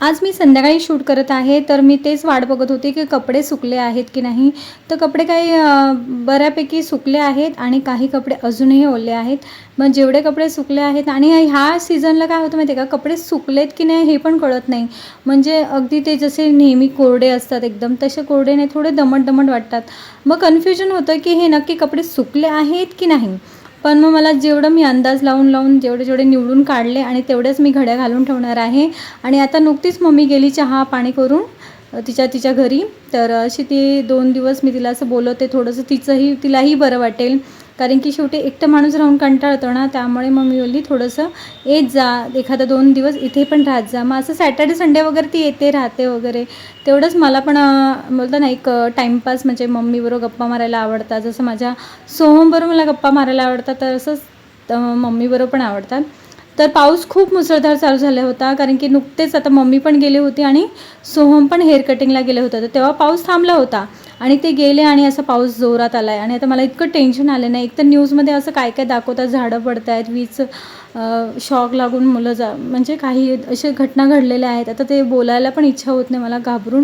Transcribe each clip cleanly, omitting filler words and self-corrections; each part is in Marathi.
आज मी संध्याकाळी शूट करत आहे, तर मी तेच वाट बघत होते की कपडे सुकले आहेत की नाही. तर कपडे काही बऱ्यापैकी सुकले आहेत आणि काही कपडे अजूनही ओले आहेत. मग जेवढे कपडे सुकले आहेत आणि ह्या सीझनला काय होतं माहिती आहे का, कपडे सुकलेत की नाही हे पण कळत नाही. म्हणजे अगदी ते जसे नेहमी कोरडे असतात एकदम तसे कोरडे नाही, थोडे दमट दमट वाटतात. मग कन्फ्युजन होतं की हे नक्की कपडे सुकले आहेत की नाही. पण मग मला जेवढं मी अंदाज लावून जेवढे निवडून काढले आणि तेवढेच मी घड्या घालून ठेवणार आहे. आणि आता नुकतीच मम्मी गेली चहा पाणी करून तिच्या घरी. तर अशी ती 2 दिवस मी तिला असं बोलवते, थोडंसं तिलाही बरं वाटेल. कारण की शेवटी एकटं माणूस राहून कंटाळतो ना, त्यामुळे मग मी बोलली थोडंसं येत जा, एखादा 2 दिवस इथे पण राहत जा. मग असं सॅटर्डे संडे वगैरे ती येते राहते वगैरे. तेवढंच मला पण बोलतं ना एक टाईमपास, म्हणजे मम्मीबरोबर गप्पा मारायला आवडतात. जसं माझ्या सोहमबरोबर मला गप्पा मारायला आवडतात, तर असंच मम्मीबरोबर पण आवडतात. तर पाऊस खूप मुसळधार चालू झाला होता, कारण की नुकतेच आता मम्मी पण गेली होती आणि सोहम पण हेअर कटिंगला गेले होते. तर तेव्हा पाऊस थांबला होता आणि ते गेले आणि असा पाऊस जोरात आला आहे. आणि आता मला इतकं टेन्शन आलं नाही. एक तर न्यूजमध्ये असं काय काय दाखवतात, झाडं पडत आहेत, वीज शॉक लागून मुलं म्हणजे काही असे घटना घडलेल्या आहेत. आता ते बोलायला पण इच्छा होत नाही मला घाबरून.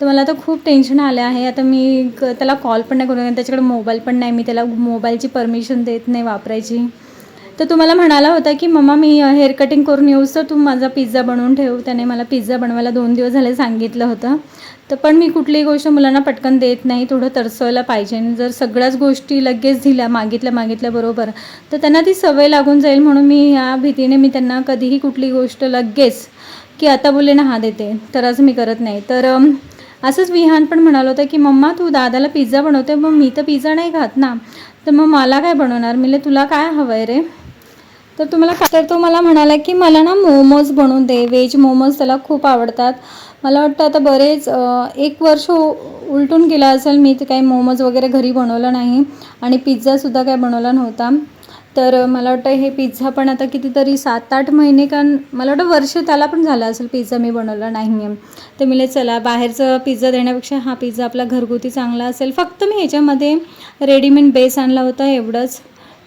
तर मला आता खूप टेन्शन आले आहे. आता मी त्याला कॉल पण नाही करू शकत, त्याच्याकडे मोबाईल पण नाही. मी त्याला मोबाईलची परमिशन देत नाही वापरायची. तर तुम्हाला म्हणाला होता की मम्मा मी हेअर कटिंग करून येऊस तर तू माझा पिझ्झा बनवून ठेव. त्याने मला पिझ्झा बनवायला 2 दिवस झाले सांगितलं होतं. तर पण मी कुठलीही गोष्ट मुलांना पटकन देत नाही, थोडं तरसवायला पाहिजे. आणि जर सगळ्याच गोष्टी लगेच दिल्या मागितल्याबरोबर तर त्यांना ती सवय लागून जाईल. म्हणून मी ह्या भीतीने मी त्यांना कधीही कुठली गोष्ट लगेच की आता बोलले ना हां देते, तर असं मी करत नाही. तर असंच विहान पण म्हणालं होतं की मम्मा तू दादाला पिझ्झा बनवते, मग मी तर पिझ्झा नाही खात ना, तर मग मला काय बनवणार. मी तुला काय हवं आहे रे. तर तो मला म्हणाला की मला ना मोमोज बनवून दे, व्हेज मोमोज त्याला खूप आवडतात. मला वाटतं आता बरेच 1 वर्ष उलटून गेला असेल मी ते काही मोमोज वगैरे घरी बनवलं नाही आणि पिझ्झासुद्धा काय बनवला नव्हता. तर मला वाटतं हे पिझ्झा पण आता कितीतरी 7-8 महिने का मला वाटतं वर्ष त्याला पण झालं असेल पिझ्झा मी बनवला नाही आहे. तर मी चला बाहेरचं पिझ्झा देण्यापेक्षा हा पिझ्झा आपला घरगुती चांगला असेल. फक्त मी ह्याच्यामध्ये रेडीमेड बेस आणला होता एवढंच.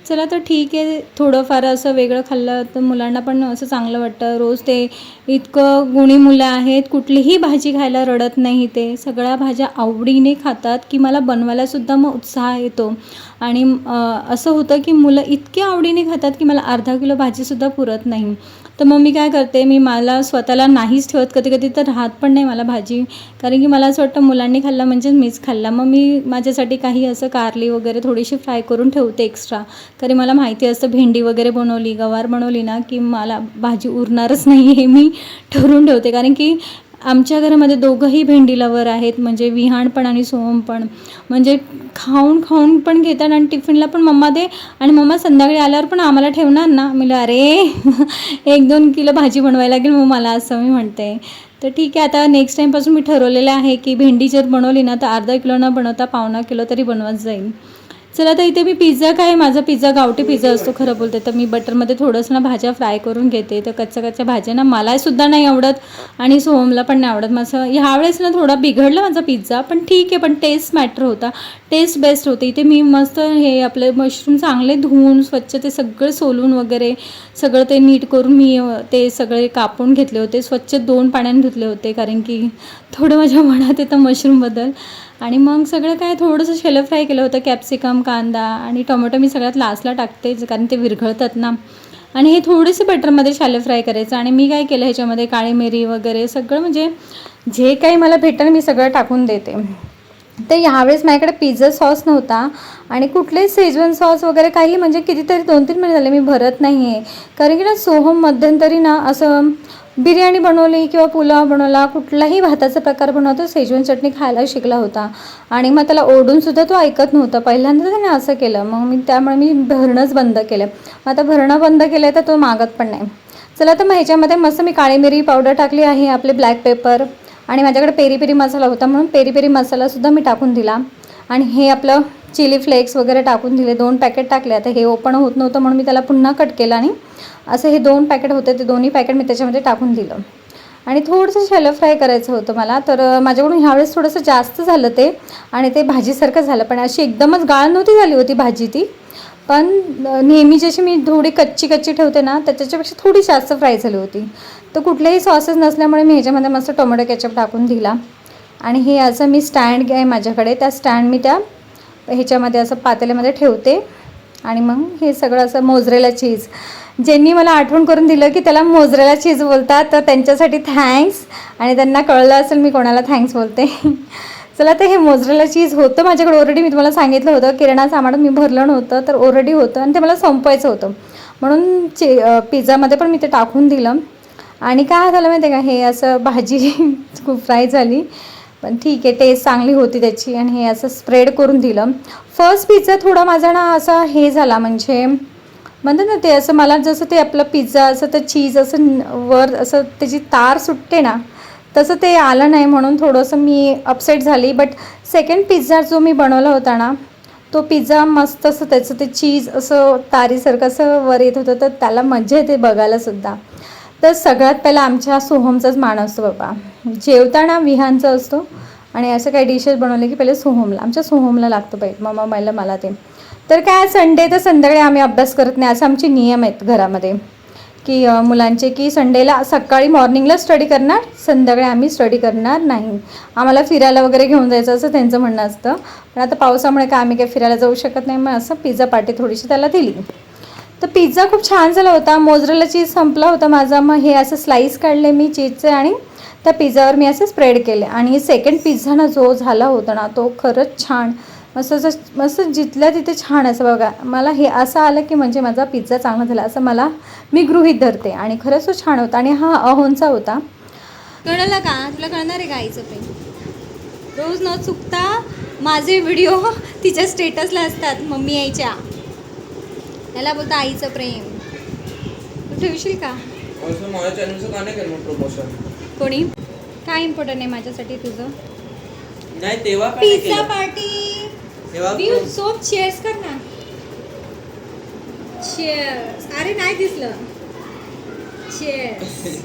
चला तर ठीक आहे, थोडंफार असं वेगळं खाल्लं तर मुलांना पण असं चांगलं वाटतं. रोज ते इतकं गुणी मुलं आहेत, कुठलीही भाजी खायला रडत नाही. ते सगळ्या भाज्या आवडीने खातात की मला बनवायलासुद्धा मग उत्साह येतो. आणि असं होतं की मुलं इतकी आवडीने खातात की मला अर्धा किलो भाजीसुद्धा पुरत नाही. तर मग मी काय करते, मला स्वतःला नाहीच ठेवत, कधी तर राहत पण नाही मला भाजी. कारण की मला असं वाटतं मुलांनी खाल्ला म्हणजे मीच खाल्ला. मग मी माझ्यासाठी काही असं कारली वगैरे थोडीशी फ्राय करून ठेवते एक्स्ट्रा. कारण मला माहिती असतं भेंडी वगैरे बनवली, गवार बनवली ना की मला भाजी उरणारच नाही हे मी ठरवून ठेवते. कारण की आमच्या घरामध्ये दोघंही भेंडी लवर आहेत, म्हणजे विहान पण आणि सोहम पण. म्हणजे खाऊन पण घेतात आणि टिफिनला पण मम्मा दे, आणि मम्मा संध्याकाळी आल्यावर पण आम्हाला ठेवणार ना. मी अरे 1-2 किलो भाजी बनवायला लागेल मग मला, असं मी म्हणते. तर ठीक आहे, आता नेक्स्ट टाईमपासून मी ठरवलेलं आहे की भेंडी जर बनवली ना तर अर्धा किलो न बनवता 1/4 किलो तरी बनवत जाईल. चला तर इथे मी पिझ्झा काय, माझा पिझ्झा गावठी पिझ्झा असतो खरं बोलते. तर मी बटरमध्ये थोडंसं ना भाज्या फ्राय करून घेते. तर कच्च्या भाज्या ना मलासुद्धा नाही आवडत आणि सोहमला पण नाही आवडत. माझं ह्यावेळेस ना थोडा बिघडला माझा पिझ्झा, पण ठीक आहे. पण टेस्ट मॅटर होता, टेस्ट बेस्ट होती. इथे मी मस्त हे आपले मशरूम चांगले धुवून स्वच्छ ते सगळं सोलून वगैरे सगळं ते नीट करून मी ते सगळे कापून घेतले होते. स्वच्छ 2 पाण्याने धुतले होते, कारण की थोडं माझ्या मनात येतं मशरूमबद्दल. आणि मग सगळं काय थोडंसं शॅलो फ्राय केलं होतं. कॅप्सिकम, कांदा आणि टोमॅटो मी सगळ्यात लास्टला टाकते, कारण ते विरघळतात ना. आणि हे थोडेसे बटरमध्ये शॅलो फ्राय करायचं. आणि मी काय केलं ह्याच्यामध्ये काळी मिरी वगैरे सगळं, म्हणजे जे काही मला भेटेल मी सगळं टाकून देते. तर ह्यावेळेस माझ्याकडे पिझ्झा सॉस नव्हता आणि कुठलेही शेजवान सॉस वगैरे काही, म्हणजे कितीतरी 2-3 महिने झाले मी भरत नाही आहे. कारण की ना सोहम मध्यंतरी ना असं बिर्याणी बनवली किंवा पुलाव बनवला, कुठलाही भाताचा प्रकार बनवतो शेजवान चटणी खायला शिकला होता. आणि मग त्याला ओरडूनसुद्धा तो ऐकत नव्हता. पहिल्यांदा त्याने असं केलं, मग त्यामुळे मी भरणंच बंद केलं. आता भरणं बंद केलं तर तो मागत पण नाही. चला तर मग ह्याच्यामध्ये मस्त मी काळी मिरी पावडर टाकली आहे, आपले ब्लॅक पेपर, आणि माझ्याकडे पेरी पेरी मसाला होता म्हणून पेरी पेरी मसालासुद्धा मी टाकून दिला. आणि हे आपलं चिली फ्लेक्स वगैरे टाकून दिले. 2 पॅकेट टाकले. आता हे ओपन होत नव्हतं म्हणून मी त्याला पुन्हा कट केलं आणि असं हे 2 पॅकेट होते, ते दोन्ही पॅकेट मी त्याच्यामध्ये टाकून दिलं. आणि थोडंसं शॅलो फ्राय करायचं होतं मला, तर माझ्याकडून ह्यावेळेस थोडंसं जास्त झालं ते, आणि ते भाजीसारखं झालं. पण अशी एकदमच गाळ नव्हती झाली होती भाजी ती, पण नेहमी जशी मी थोडी कच्ची ठेवते ना तर त्याच्यापेक्षा थोडी जास्त फ्राय झाली होती. तर कुठलेही सॉसेस नसल्यामुळे मी ह्याच्यामध्ये मस्त टोमॅटो केचप टाकून दिला. आणि हे असं मी स्टँड आहे माझ्याकडे, त्या स्टँड मी त्या ह्याच्यामध्ये असं पातेल्यामध्ये ठेवते. आणि मग हे सगळं असं मोझरेला चीज, ज्यांनी मला आठवण करून दिलं की त्याला मोझरेला चीज बोलतात, तर त्यांच्यासाठी थँक्स. आणि त्यांना कळलं असेल मी कोणाला थँक्स बोलते. चला, तर हे मोझरेला चीज होतं माझ्याकडे ऑलरेडी. मी तुम्हाला सांगितलं होतं किराणा सामान मी भरलं नव्हतं, तर ऑलरेडी होतं आणि ते मला संपवायचं होतं, म्हणून पिझ्झामध्ये पण मी ते टाकून दिलं. आणि काय झालं माहिती आहे का, हे असं भाजी खूप फ्राय झाली, पण ठीक आहे, टेस्ट चांगली होती त्याची. आणि हे असं स्प्रेड करून दिलं. फर्स्ट पिझ्झा थोडा माझा ना असा हे झाला, म्हणजे म्हणतात ना ते असं, मला जसं ते आपलं पिझ्झा असं तर चीज असं वर असं त्याची तार सुटते ना, तसं ते आलं नाही, म्हणून थोडंसं मी अपसेट झाली. बट सेकंड पिझ्झा जो मी बनवला होता ना, तो पिझ्झा मस्त असं त्याचं ते चीज असं तारीसारखं असं वर येत होतं, तर त्याला मजा येते बघायलासुद्धा. तर सगळ्यात पहिला आमच्या सोहमचाच मान असतो बाबा, जेवताना विहानचं असतो. आणि असं काही डिशेस बनवले की पहिले सोहमला, आमच्या सोहमला लागतं पाहिजे, मम्मा मला ते. तर काय संडे तर संध्याकाळी आम्ही अभ्यास करत नाही, असं आमचे नियम आहेत घरामध्ये की मुलांचे, की संडेला सकाळी मॉर्निंगला स्टडी करणार, संध्याकाळी आम्ही स्टडी करणार नाही. आम्हाला फिरायला वगैरे घेऊन जायचं असं त्यांचं म्हणणं असतं. पण आता पावसामुळे काय आम्ही काही फिरायला जाऊ शकत नाही, मग असं पिझ्झा पार्टी थोडीशी त्याला दिली. तर पिझ्झा खूप छान झाला होता. मोझरेला चीज संपला होता माझा, मग हे असं स्लाईस काढले मी चीजचे आणि त्या पिझ्झावर मी असं स्प्रेड केले. आणि सेकंड पिझ्झा ना जो झाला होता ना, तो खरंच छान, मस्त जिथल्या तिथे छान असं बघा. मला हे असं आलं की म्हणजे माझा पिझ्झा चांगला झाला असं मी गृहीत धरते. आणि खरंच तो छान होता. आणि हा अहोनचा होता. कळलं का तुला, कळणार आहे का आईचं प्रेम? रोज न चुकता माझे व्हिडिओ तिच्या स्टेटसला असतात मम्मी यायच्या, याला बोलता आईचं प्रेम. तू ठेवशील का? माझ्या चॅनलचं का नाही करणार प्रमोशन? कोणी? काय इम्पॉर्टंट आहे माझ्यासाठी तुझं? नाही तेव्हा पिझ्झा पार्टी तेव्हा सोप चेअर्स कर ना. चेअर्स. अरे नाही दिसलं. चेअर्स.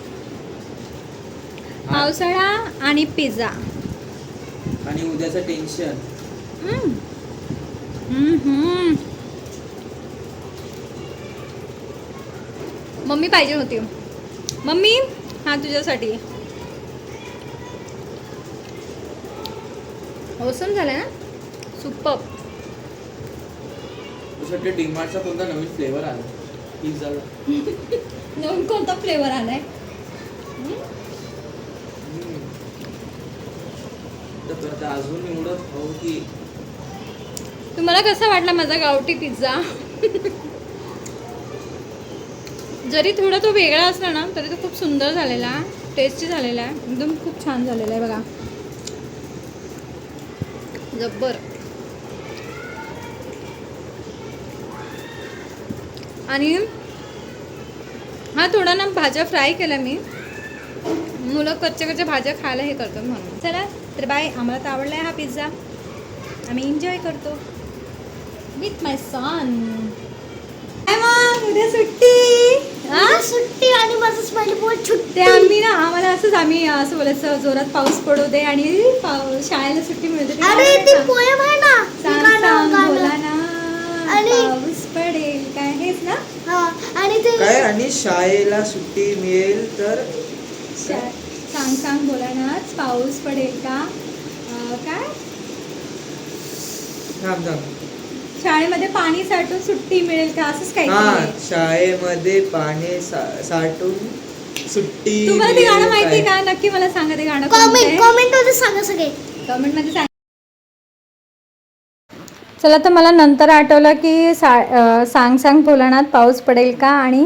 पावसाळा आणि पिझ्झा आणि उद्याचं टेन्शन. मम्मी पाहिजे होती. मम्मी हा तुझ्यासाठी. औसम झालं ना, सुपर्ब. तुझ्यासाठी डीमार्टचा कोणता नवीन फ्लेवर आला पिझ्झाला? नवीन कोणता फ्लेवर आलाय? तर अजून एवढं खाऊ की. तुम्हाला कसा वाटला माझा गावठी पिझ्झा? जरी थोडा तो वेगळा असला ना, तरी तो खूप सुंदर झालेला, टेस्टी झालेला आहे, एकदम खूप छान झालेला आहे बघा, जब्बर. आणि हा थोडा ना भाज्या फ्राय केल्या मी, मुलं कच्च्या भाज्या खायला हे करतात म्हणून. चला तर बाय. आम्हाला तर आवडला आहे हा पिझ्झा, आम्ही एन्जॉय करतो विथ माय सन. उद्या सुट्टी आणि माझं स्माइली बोल ते आम्ही ना, आम्ही असं बोलायचं, जोरात पाऊस पडू दे आणि शाळेला सुट्टी मिळते. अरे ती पोएम आहे ना, बोला ना, पाऊस पडेल काय, हेच ना. आणि ते काय, आणि शाळेला सुट्टी मिळेल तर सांग बोला ना, पाऊस पडेल का, काय शाळेमध्ये पाणी साठून सुट्टी मिळेल का, असंच काही. शाळेमध्ये पाणी साठून सुट्टी. तुम्हाला ते गाणं माहिती का? नक्की मला सांगा ते गाणं. कमेंट मध्ये सांगा सगळे, कमेंट मध्ये सांगा. चला, तर मला नंतर आठवलं की सांग भोलानाथ पाऊस पडेल का आणि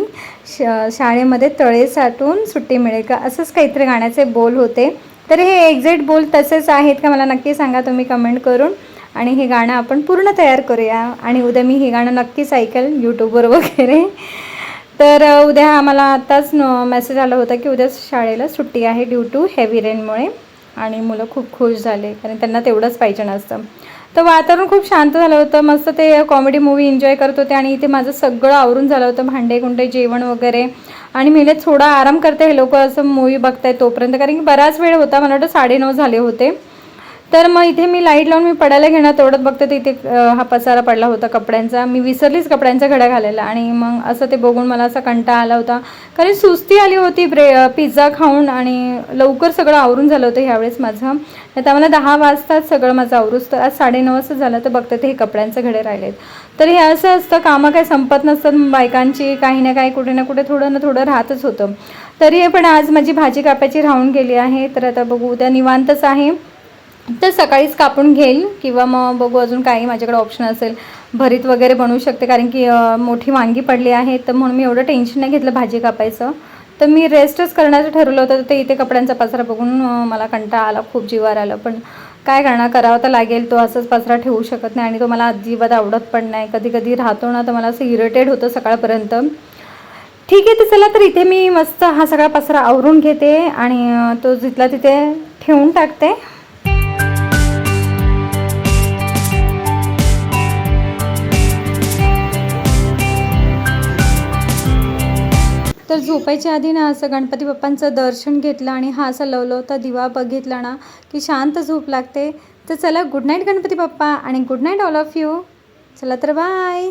शाळेमध्ये तळे साठून सुट्टी मिळेल का, असंच काहीतरी गाण्याचे बोल होते. तर हे एक्झॅक्ट बोल तसेच आहेत का मला नक्की सांगा तुम्ही कमेंट करून. आणि हे गाणं आपण पूर्ण तयार करूया आणि उद्या मी हे गाणं नक्कीच ऐकेल यूट्यूबवर वगैरे. तर उद्या आम्हाला आत्ताच मेसेज आला होता की उद्या शाळेला सुट्टी आहे ड्यू टू हेवी रेनमुळे. आणि मुलं खूप खुश झाले, कारण त्यांना तेवढंच पाहिजे नसतं. तर वातावरण खूप शांत झालं होतं, मस्त ते कॉमेडी मूवी एन्जॉय करत होते. आणि इथे माझं सगळं आवरून झालं होतं, भांडे कुंडे जेवण वगैरे. आणि मी थोडा आराम करते, हे लोक असं मूवी बघताय तोपर्यंत, कारण की बराच वेळ होता, मला वाटतं 9:30 झाले होते. तर मग इथे मी लाईट लावून मी पडायला घेणार तेवढ्यात बघते तर इथे हा पसारा पडला होता कपड्यांचा. मी विसरलीच कपड्यांचा घड्या घालायला आणि मग असं ते बघून मला असा कंटाळा आला होता, कारण सुस्ती आली होती पिझ्झा खाऊन आणि लवकर सगळं आवरून झालं होतं ह्यावेळेस माझं. तर मला 10 वाजताच सगळं माझं आवरूच, तर आज 9:30 वाजता झालं. तर बघते ते हे कपड्यांचे घडे राहिलेत. तर हे असं असतं, कामं काही संपत नसतात बायकांची, काही ना काही कुठे ना कुठे थोडं ना थोडं राहतच होतं. तरी पण आज माझी भाजी कापायची राहून गेली आहे. तर आता बघू, उद्या निवांतच आहे तर सकाळीच कापून घेईल किंवा मग बघू अजून काही माझ्याकडे ऑप्शन असेल, भरीत वगैरे बनवू शकते, कारण की मोठी वांगी पडली आहे. तर म्हणून मी एवढं टेन्शन नाही घेतलं भाजी कापायचं. तर मी रेस्टच करण्याचं ठरवलं होतं. ते इथे कपड्यांचा पसरा बघून मला कंटाळा आला, खूप जीवावर आलं. पण काय करणार, करावं तर लागेल. तो असंच पसरा ठेवू शकत नाही आणि तो मला अजिबात आवडत पण नाही. कधी कधी राहतो ना तर मला असं इरिटेट होतं सकाळपर्यंत. ठीक आहे, तर चला, तर इथे मी मस्त हा सगळा पसरा आवरून घेते आणि तो जिथला तिथे ठेवून टाकते. तर झोपायच्या आधी ना असं गणपती बाप्पांचं दर्शन घेतलं आणि हा असा लवलवता दिवा बघितला ना की शांत झोप लागते. तर चला, गुड नाईट गणपती बाप्पा आणि good night all of you. चला तर बाय.